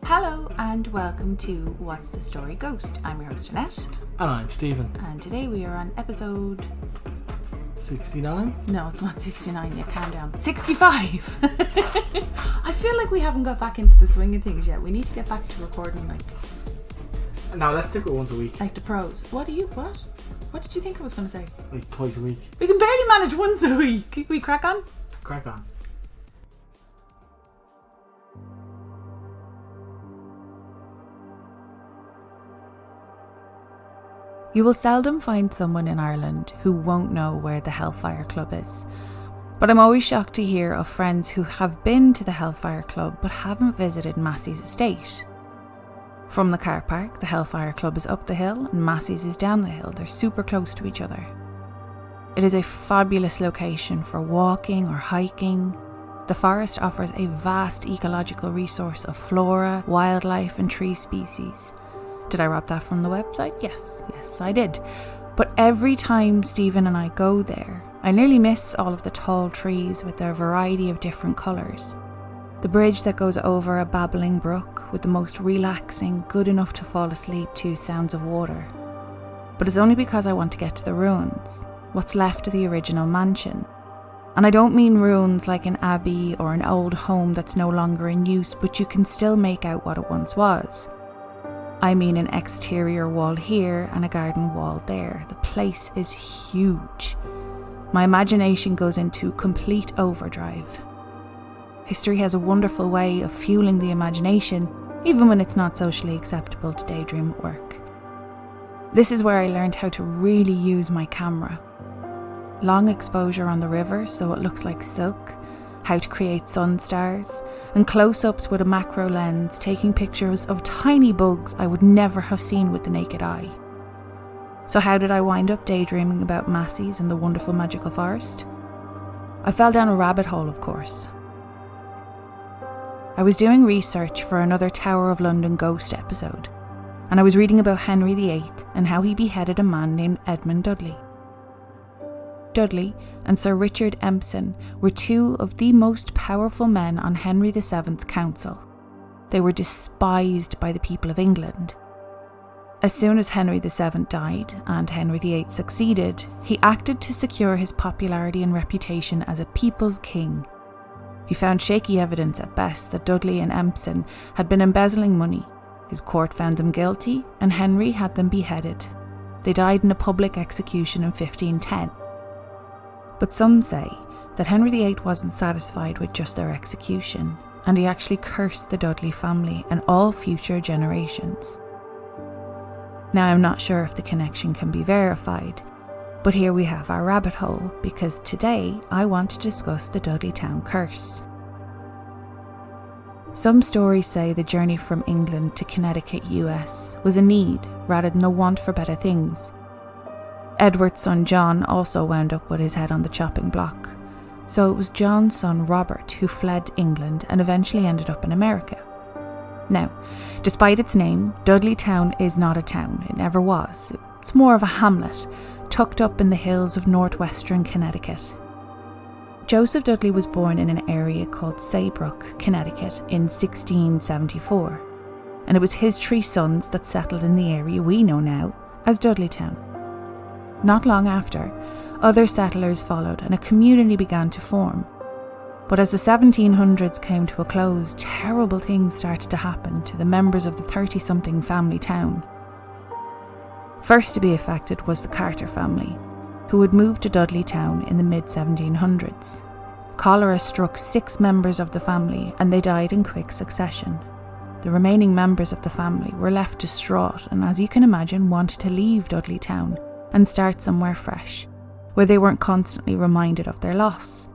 Hello and welcome to What's the Story Ghost. I'm your host Annette. And I'm Steven. And today we are on episode... 69? No, it's not 69 yet, calm down. 65! I feel like we haven't got back into the swing of things yet. We need to get back to recording Now let's stick with once a week. Like the pros. What? What did you think I was going to say? Like twice a week. We can barely manage once a week. Can we crack on? Crack on. You will seldom find someone in Ireland who won't know where the Hellfire Club is. But I'm always shocked to hear of friends who have been to the Hellfire Club but haven't visited Massey's estate. From the car park, the Hellfire Club is up the hill and Massey's is down the hill. They're super close to each other. It is a fabulous location for walking or hiking. The forest offers a vast ecological resource of flora, wildlife and tree species. Did I rob that from the website? Yes, I did. But every time Steven and I go there, I nearly miss all of the tall trees with their variety of different colours. The bridge that goes over a babbling brook with the most relaxing, good enough to fall asleep to sounds of water. But it's only because I want to get to the ruins, what's left of the original mansion. And I don't mean ruins like an abbey or an old home that's no longer in use, but you can still make out what it once was. I mean an exterior wall here and a garden wall there. The place is huge. My imagination goes into complete overdrive. History has a wonderful way of fueling the imagination, even when it's not socially acceptable to daydream at work. This is where I learned how to really use my camera. Long exposure on the river so it looks like silk, how to create sun stars, and close-ups with a macro lens taking pictures of tiny bugs I would never have seen with the naked eye. So how did I wind up daydreaming about Massey's and the wonderful magical forest? I fell down a rabbit hole, of course. I was doing research for another Tower of London ghost episode, and I was reading about Henry VIII and how he beheaded a man named Edmund Dudley. Dudley and Sir Richard Empson were two of the most powerful men on Henry VII's council. They were despised by the people of England. As soon as Henry VII died and Henry VIII succeeded, he acted to secure his popularity and reputation as a people's king. He found shaky evidence at best that Dudley and Empson had been embezzling money. His court found them guilty and Henry had them beheaded. They died in a public execution in 1510. But some say that Henry VIII wasn't satisfied with just their execution, and he actually cursed the Dudley family and all future generations. Now I'm not sure if the connection can be verified, but here we have our rabbit hole, because today I want to discuss the Dudleytown Curse. Some stories say the journey from England to Connecticut, US was a need rather than a want for better things. Edward's son John also wound up with his head on the chopping block, so it was John's son Robert who fled England and eventually ended up in America. Now, despite its name, Dudleytown is not a town. It never was. It's more of a hamlet, tucked up in the hills of northwestern Connecticut. Joseph Dudley was born in an area called Saybrook, Connecticut in 1674, and it was his 3 sons that settled in the area we know now as Dudleytown. Not long after, other settlers followed and a community began to form. But as the 1700s came to a close, terrible things started to happen to the members of the 30-something family town. First to be affected was the Carter family, who had moved to Dudleytown in the mid-1700s. Cholera struck 6 members of the family and they died in quick succession. The remaining members of the family were left distraught and, as you can imagine, wanted to leave Dudleytown and start somewhere fresh, where they weren't constantly reminded of their loss.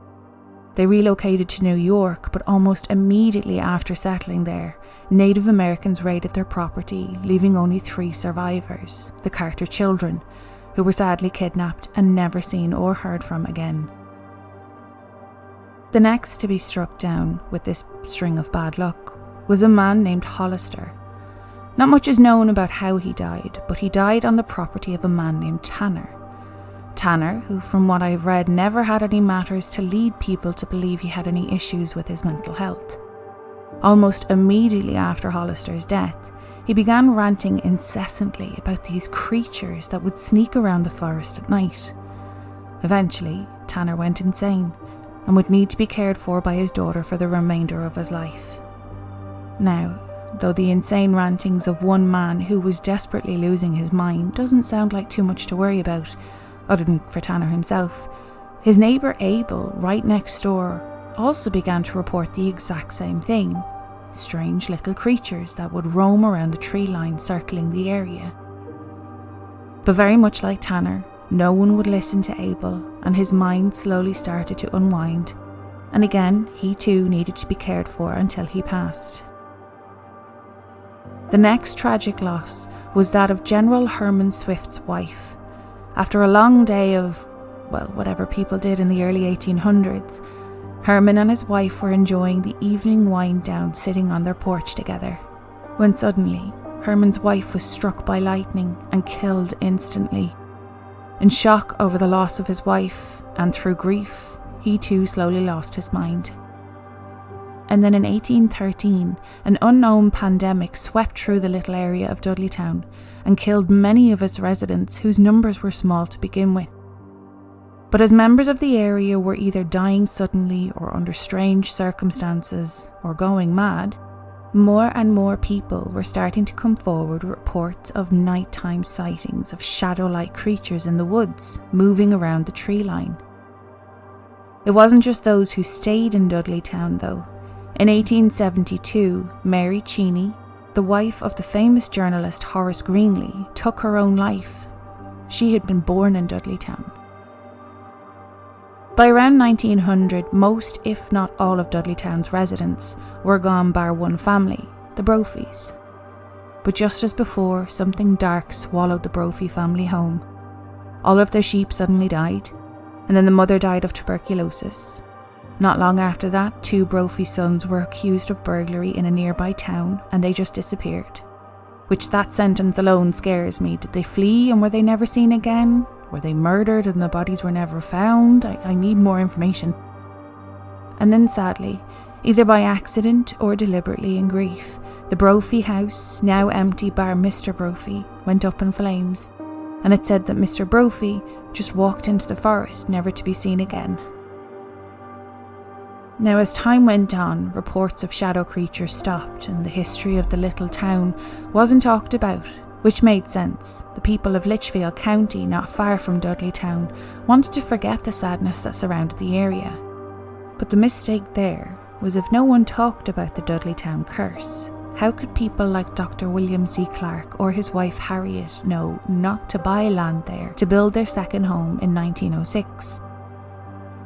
They relocated to New York, but almost immediately after settling there, Native Americans raided their property, leaving only 3 survivors, the Carter children, who were sadly kidnapped and never seen or heard from again. The next to be struck down with this string of bad luck was a man named Hollister. Not much is known about how he died, but he died on the property of a man named Tanner. Tanner, who from what I've read never had any matters to lead people to believe he had any issues with his mental health. Almost immediately after Hollister's death, he began ranting incessantly about these creatures that would sneak around the forest at night. Eventually, Tanner went insane and would need to be cared for by his daughter for the remainder of his life. Now, though the insane rantings of one man who was desperately losing his mind doesn't sound like too much to worry about, other than for Tanner himself, his neighbour Abel, right next door, also began to report the exact same thing. Strange little creatures that would roam around the tree line circling the area. But very much like Tanner, no one would listen to Abel, and his mind slowly started to unwind, and again he too needed to be cared for until he passed. The next tragic loss was that of General Herman Swift's wife. After a long day of, well, whatever people did in the early 1800s, Herman and his wife were enjoying the evening wind down sitting on their porch together, when suddenly Herman's wife was struck by lightning and killed instantly. In shock over the loss of his wife, and through grief, he too slowly lost his mind. And then in 1813, an unknown pandemic swept through the little area of Dudleytown and killed many of its residents whose numbers were small to begin with. But as members of the area were either dying suddenly or under strange circumstances or going mad, more and more people were starting to come forward with reports of nighttime sightings of shadow-like creatures in the woods moving around the tree line. It wasn't just those who stayed in Dudleytown though. In 1872, Mary Cheney, the wife of the famous journalist Horace Greenlee, took her own life. She had been born in Dudleytown. By around 1900, most, if not all, of Dudleytown's residents were gone bar one family, the Brophies. But just as before, something dark swallowed the Brophy family home. All of their sheep suddenly died, and then the mother died of tuberculosis. Not long after that, 2 Brophy sons were accused of burglary in a nearby town, and they just disappeared. Which that sentence alone scares me. Did they flee and were they never seen again? Were they murdered and the bodies were never found? I need more information. And then sadly, either by accident or deliberately in grief, the Brophy house, now empty bar Mr. Brophy, went up in flames, and it said that Mr. Brophy just walked into the forest, never to be seen again. Now, as time went on, reports of shadow creatures stopped and the history of the little town wasn't talked about, which made sense. The people of Litchfield County, not far from Dudleytown, wanted to forget the sadness that surrounded the area. But the mistake there was if no one talked about the Dudleytown Curse, how could people like Dr. William C. Clark or his wife Harriet know not to buy land there to build their second home in 1906?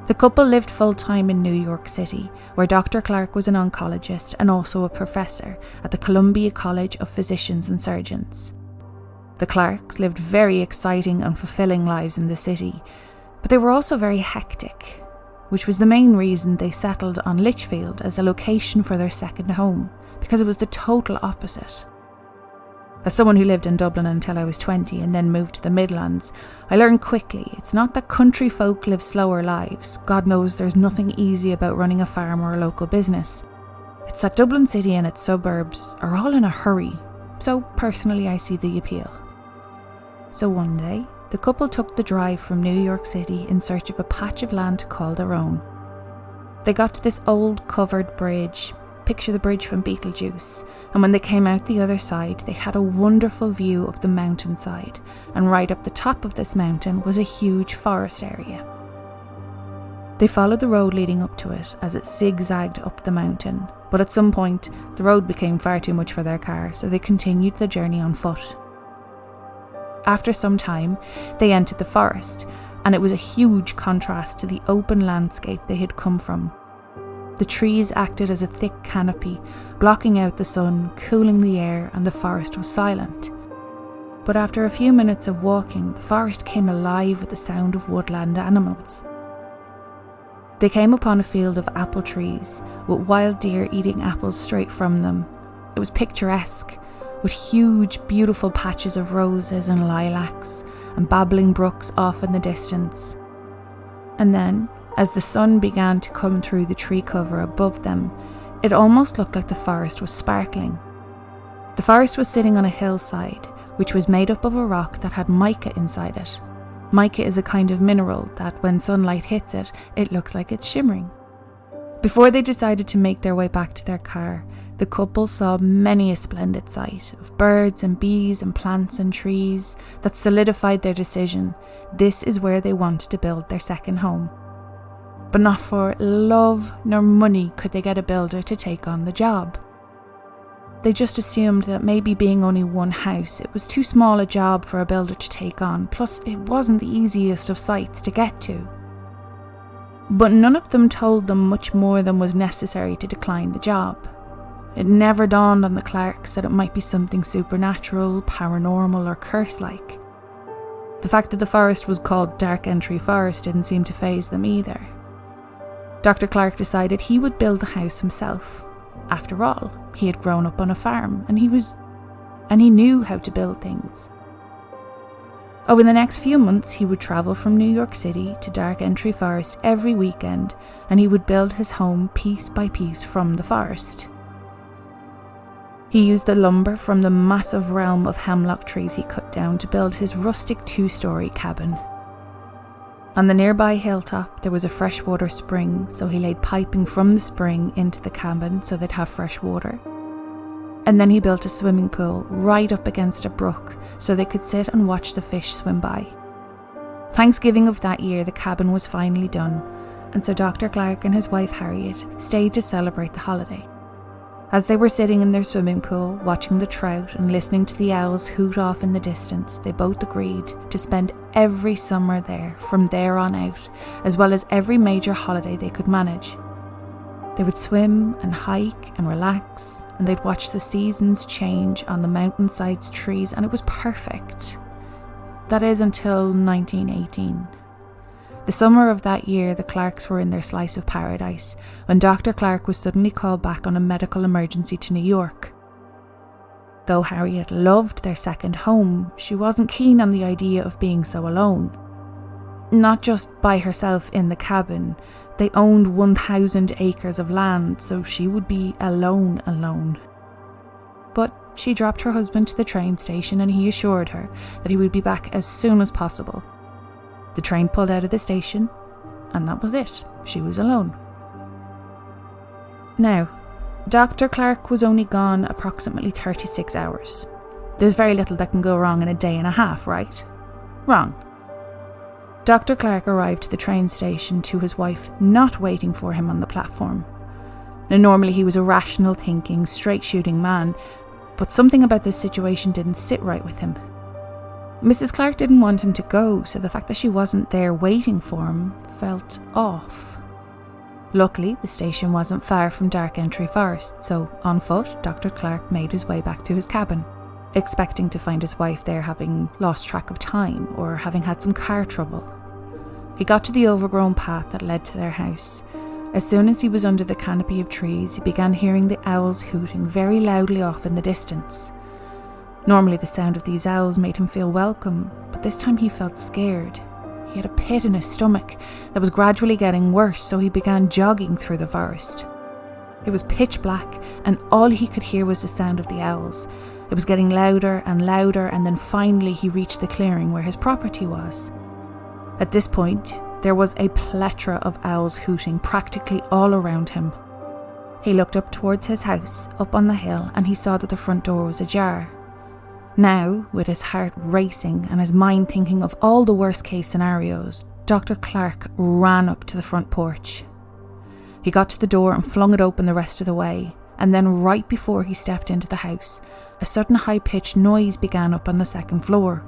The couple lived full-time in New York City, where Dr. Clark was an oncologist and also a professor at the Columbia College of Physicians and Surgeons. The Clarks lived very exciting and fulfilling lives in the city, but they were also very hectic, which was the main reason they settled on Litchfield as a location for their second home, because it was the total opposite. As someone who lived in Dublin until I was 20 and then moved to the Midlands, I learned quickly it's not that country folk live slower lives. God knows there's nothing easy about running a farm or a local business. It's that Dublin City and its suburbs are all in a hurry, so personally I see the appeal. So one day, the couple took the drive from New York City in search of a patch of land to call their own. They got to this old covered bridge. Picture the bridge from Beetlejuice, and when they came out the other side, they had a wonderful view of the mountainside, and right up the top of this mountain was a huge forest area. They followed the road leading up to it as it zigzagged up the mountain, but at some point, the road became far too much for their car, so they continued the journey on foot. After some time, they entered the forest, and it was a huge contrast to the open landscape they had come from. The trees acted as a thick canopy, blocking out the sun, cooling the air, and the forest was silent. But after a few minutes of walking, the forest came alive with the sound of woodland animals. They came upon a field of apple trees, with wild deer eating apples straight from them. It was picturesque, with huge, beautiful patches of roses and lilacs, and babbling brooks off in the distance. And then, as the sun began to come through the tree cover above them, It almost looked like the forest was sparkling. The forest was sitting on a hillside, which was made up of a rock that had mica inside it. Mica is a kind of mineral that when sunlight hits it, it looks like it's shimmering. Before they decided to make their way back to their car, the couple saw many a splendid sight of birds and bees and plants and trees that solidified their decision. This is where they wanted to build their second home. But not for love nor money could they get a builder to take on the job. They just assumed that maybe being only one house, it was too small a job for a builder to take on, plus it wasn't the easiest of sites to get to. But none of them told them much more than was necessary to decline the job. It never dawned on the Clarks that it might be something supernatural, paranormal or curse-like. The fact that the forest was called Dark Entry Forest didn't seem to faze them either. Dr. Clark decided he would build the house himself. After all, he had grown up on a farm and he knew how to build things. Over the next few months, he would travel from New York City to Dark Entry Forest every weekend, and he would build his home piece by piece from the forest. He used the lumber from the massive realm of hemlock trees he cut down to build his rustic 2-story cabin. On the nearby hilltop, there was a freshwater spring, so he laid piping from the spring into the cabin so they'd have fresh water. And then he built a swimming pool right up against a brook so they could sit and watch the fish swim by. Thanksgiving of that year, the cabin was finally done, and so Dr. Clark and his wife Harriet stayed to celebrate the holiday. As they were sitting in their swimming pool, watching the trout and listening to the owls hoot off in the distance, they both agreed to spend every summer there from there on out, as well as every major holiday they could manage. They would swim and hike and relax, and they'd watch the seasons change on the mountainside's trees, and it was perfect. That is until 1918. The summer of that year, the Clarks were in their slice of paradise when Dr. Clark was suddenly called back on a medical emergency to New York. Though Harriet loved their second home, she wasn't keen on the idea of being so alone. Not just by herself in the cabin, they owned 1,000 acres of land, so she would be alone. But she dropped her husband to the train station and he assured her that he would be back as soon as possible. The train pulled out of the station, and that was it. She was alone. Now, Dr. Clark was only gone approximately 36 hours. There's very little that can go wrong in a day and a half, right? Wrong. Dr. Clark arrived to the train station to his wife not waiting for him on the platform. Now, normally he was a rational thinking, straight-shooting man, but something about this situation didn't sit right with him. Mrs. Clark didn't want him to go, so the fact that she wasn't there waiting for him felt off. Luckily, the station wasn't far from Dark Entry Forest, so on foot, Dr. Clark made his way back to his cabin, expecting to find his wife there having lost track of time or having had some car trouble. He got to the overgrown path that led to their house. As soon as he was under the canopy of trees, he began hearing the owls hooting very loudly off in the distance. Normally the sound of these owls made him feel welcome, but this time he felt scared. He had a pit in his stomach that was gradually getting worse, so he began jogging through the forest. It was pitch black, and all he could hear was the sound of the owls. It was getting louder, and then finally he reached the clearing where his property was. At this point, there was a plethora of owls hooting practically all around him. He looked up towards his house, up on the hill, and he saw that the front door was ajar. Now, with his heart racing and his mind thinking of all the worst case scenarios, Dr. Clark ran up to the front porch. He got to the door and flung it open the rest of the way, and then right before he stepped into the house, a sudden high-pitched noise began up on the second floor.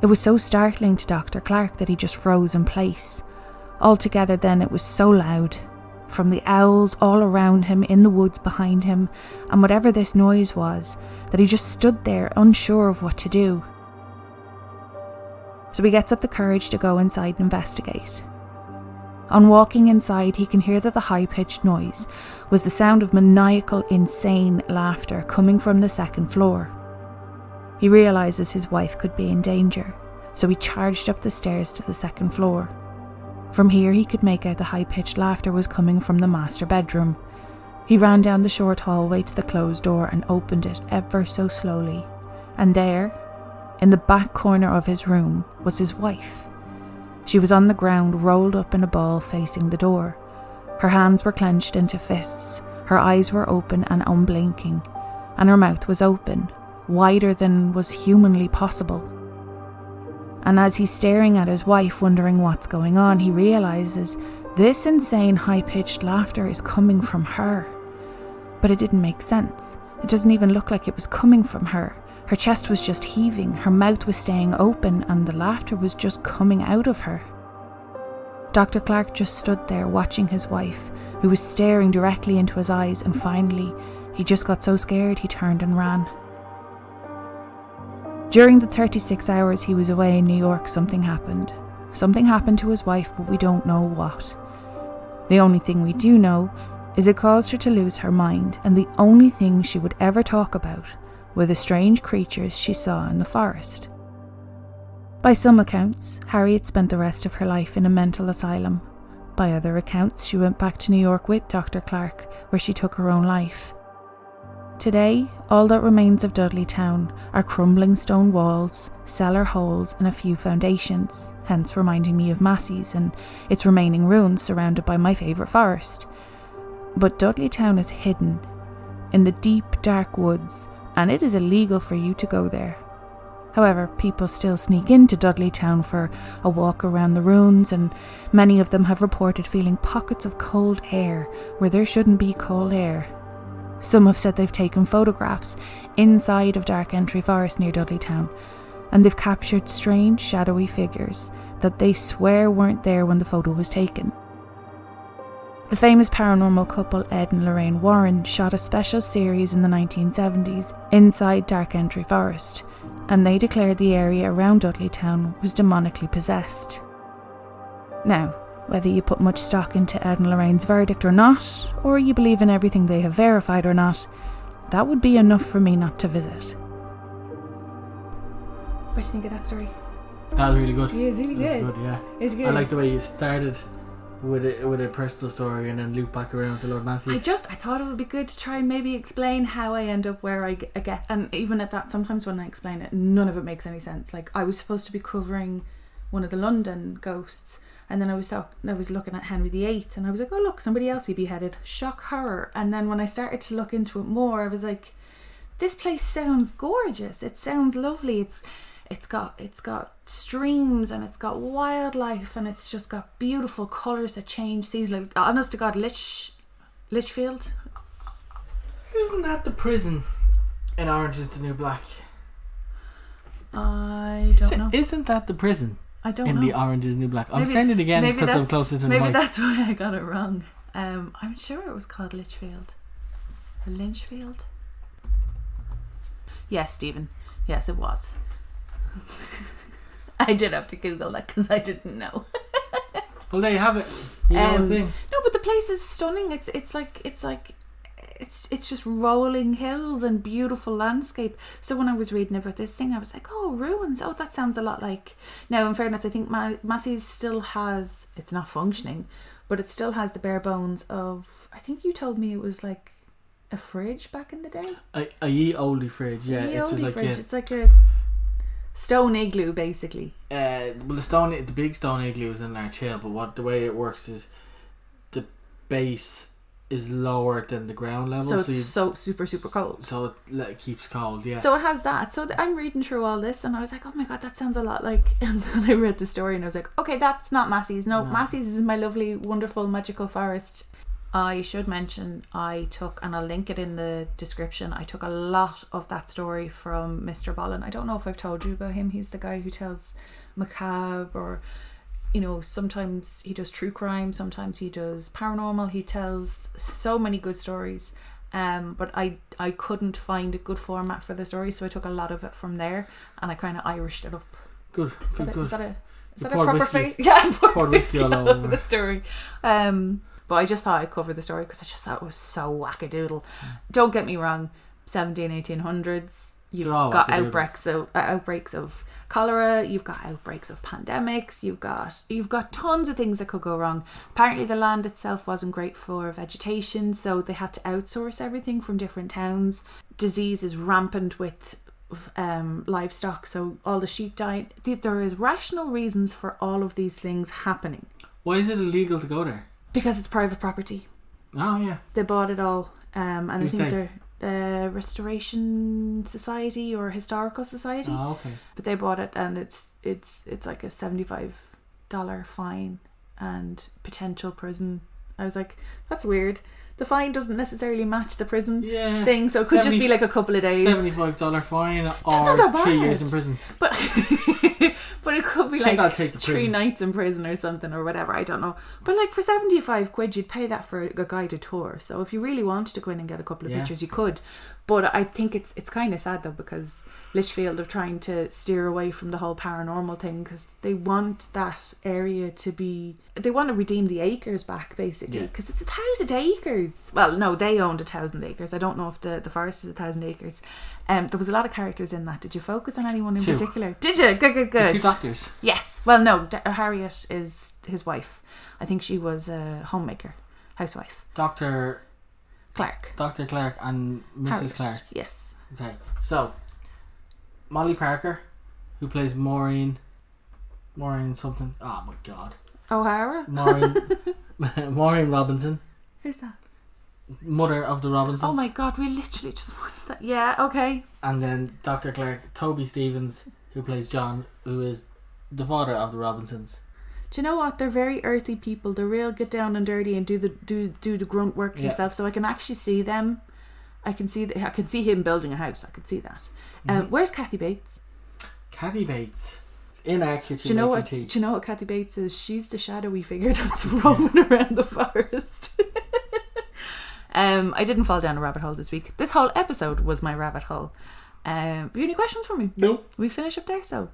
It was so startling to Dr. Clark that he just froze in place. Altogether then it was so loud, from the owls all around him, in the woods behind him, and whatever this noise was, that he just stood there unsure of what to do. So he gets up the courage to go inside and investigate. On walking inside, he can hear that the high-pitched noise was the sound of maniacal, insane laughter coming from the second floor. He realises his wife could be in danger, so he charged up the stairs to the second floor. From here he could make out the high-pitched laughter was coming from the master bedroom. He ran down the short hallway to the closed door and opened it ever so slowly. And there, in the back corner of his room, was his wife. She was on the ground, rolled up in a ball facing the door. Her hands were clenched into fists, her eyes were open and unblinking, and her mouth was open, wider than was humanly possible. And as he's staring at his wife, wondering what's going on, he realises this insane high-pitched laughter is coming from her. But it didn't make sense. It doesn't even look like it was coming from her. Her chest was just heaving, her mouth was staying open, and the laughter was just coming out of her. Dr. Clark just stood there watching his wife, who was staring directly into his eyes, and finally, he just got so scared he turned and ran. During the 36 hours he was away in New York, something happened. Something happened to his wife, but we don't know what. The only thing we do know is it caused her to lose her mind, and the only thing she would ever talk about were the strange creatures she saw in the forest. By some accounts, Harriet spent the rest of her life in a mental asylum. By other accounts, she went back to New York with Dr. Clark, where she took her own life. Today, all that remains of Dudleytown are crumbling stone walls, cellar holes, and a few foundations, hence reminding me of Massey's and its remaining ruins surrounded by my favourite forest. But Dudleytown is hidden in the deep, dark woods, and it is illegal for you to go there. However, people still sneak into Dudleytown for a walk around the ruins, and many of them have reported feeling pockets of cold air where there shouldn't be cold air. Some have said they've taken photographs inside of Dark Entry Forest near Dudleytown, and they've captured strange, shadowy figures that they swear weren't there when the photo was taken. The famous paranormal couple Ed and Lorraine Warren shot a special series in the 1970s inside Dark Entry Forest, and they declared the area around Dudleytown was demonically possessed. Now, whether you put much stock into Ed and Lorraine's verdict or not, or you believe in everything they have verified or not, that would be enough for me not to visit. What do you think of that story? That was really good. Yeah, it's really good. Good, yeah. It's good. I like the way you started with a personal story and then loop back around to Lord Massey's. I thought it would be good to try and maybe explain how I end up where I get, and even at that, sometimes when I explain it, none of it makes any sense. Like, I was supposed to be covering one of the London ghosts, and then I was looking at Henry VIII, and I was like, oh look, somebody else he beheaded, shock horror. And then when I started to look into it more, I was like, this place sounds gorgeous, it sounds lovely, it's got streams and it's got wildlife and it's just got beautiful colours that change seasonally. Honest to God, Litchfield. Isn't that the prison in Orange is the New Black? I don't know. Isn't that the prison? I don't in know. the Orange is the New Black. I'm saying it again because I'm closer to the mic. Maybe that's why I got it wrong. I'm sure it was called Litchfield. Or Lynchfield? Yes, Stephen. Yes, it was. I did have to Google that because I didn't know. Well, there you have it. You know the thing. No, but the place is stunning. It's just rolling hills and beautiful landscape. So when I was reading about this thing, I was like, oh, ruins. Oh, that sounds a lot like... Now, in fairness, I think Massey's still has... It's not functioning, but it still has the bare bones of... I think you told me it was like a fridge back in the day. A ye olde fridge, yeah. It's like a stone igloo, basically. Well, the big stone igloo is in Larch Hill, but the way it works is the base is lower than the ground level, so it's so super cold. So it keeps cold, yeah. So it has that. So I'm reading through all this, and I was like, oh my god, that sounds a lot like. And then I read the story, and I was like, okay, that's not Massey's. No, Massey's is my lovely, wonderful, magical forest. I should mention I took, and I'll link it in the description, I took a lot of that story from Mr. Bolin. I don't know if I've told you about him. He's the guy who tells macabre, or, you know, sometimes he does true crime, sometimes he does paranormal. He tells so many good stories, but I couldn't find a good format for the story, so I took a lot of it from there and I kind of Irished it up. Good. Is that a proper phrase? Yeah, I poured whiskey all over the story. But I just thought I'd cover the story because I just thought it was so wackadoodle. Don't get me wrong, 1700s, 1800s, you've got outbreaks of cholera, you've got outbreaks of pandemics, you've got tons of things that could go wrong. Apparently the land itself wasn't great for vegetation, so they had to outsource everything from different towns. Disease is rampant with livestock, so all the sheep died. There is rational reasons for all of these things happening. Why is it illegal to go there? Because it's private property. Oh yeah. They bought it all, and I Who's think they? they're Restoration Society or Historical Society. Oh, okay. But they bought it, and it's like a $75 fine and potential prison. I was like, that's weird. The fine doesn't necessarily match the prison thing, so it could just be like a couple of days. $75 fine That's not that or bad. 3 years in prison. But but it could be I'll like take the 3 prison. nights in prison or something or whatever, I don't know. But like for 75 quid you'd pay that for a guided tour. So if you really wanted to go in and get a couple of pictures, you could. But I think it's kind of sad though, because Lichfield are trying to steer away from the whole paranormal thing, because they want that area to be, they want to redeem the acres back basically, because it's 1,000 acres. Well, no, they owned 1,000 acres. I don't know if the forest is 1,000 acres. There was a lot of characters in that. Did you focus on anyone in particular? Did you? Good. The 2 doctors. Yes. Well, no, Harriet is his wife. I think she was a homemaker, housewife. Dr. Clark and Mrs. Harriet, Clark. yes. Okay, so Molly Parker, who plays Maureen something. Oh my god. O'Hara? Maureen Robinson. Who's that? Mother of the Robinsons. Oh my god, we literally just watched that. Yeah, okay. And then Dr. Clark, Toby Stevens, who plays John, who is the father of the Robinsons. Do you know what? They're very earthy people. They're real get down and dirty and do the grunt work yourself. So I can actually see them. I can see him building a house. I can see that. Where's Kathy Bates? Kathy Bates. Inaccurate. Do you know what Kathy Bates is? She's the shadowy figure that's roaming around the forest. I didn't fall down a rabbit hole this week. This whole episode was my rabbit hole. Have you any questions for me? Nope. We finish up there, so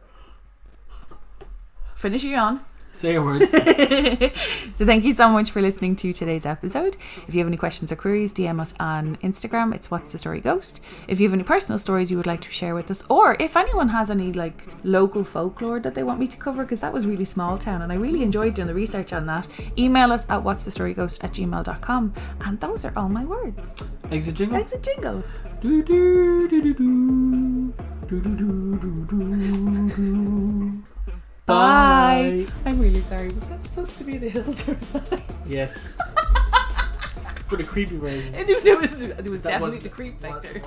finish your yawn. Say a word. So thank you so much for listening to today's episode. If you have any questions or queries, DM us on Instagram. It's What's the Story Ghost. If you have any personal stories you would like to share with us, or if anyone has any like local folklore that they want me to cover, because that was really small town and I really enjoyed doing the research on that, email us at whatsthestoryghost@gmail.com. And those are all my words. Exit jingle. Exit jingle. Do, do, do, do, do. Do, do, do, do, do, do. Bye. I'm really sorry. Was that supposed to be the hill turn? Yes. But a creepy version. It was definitely the creep factor.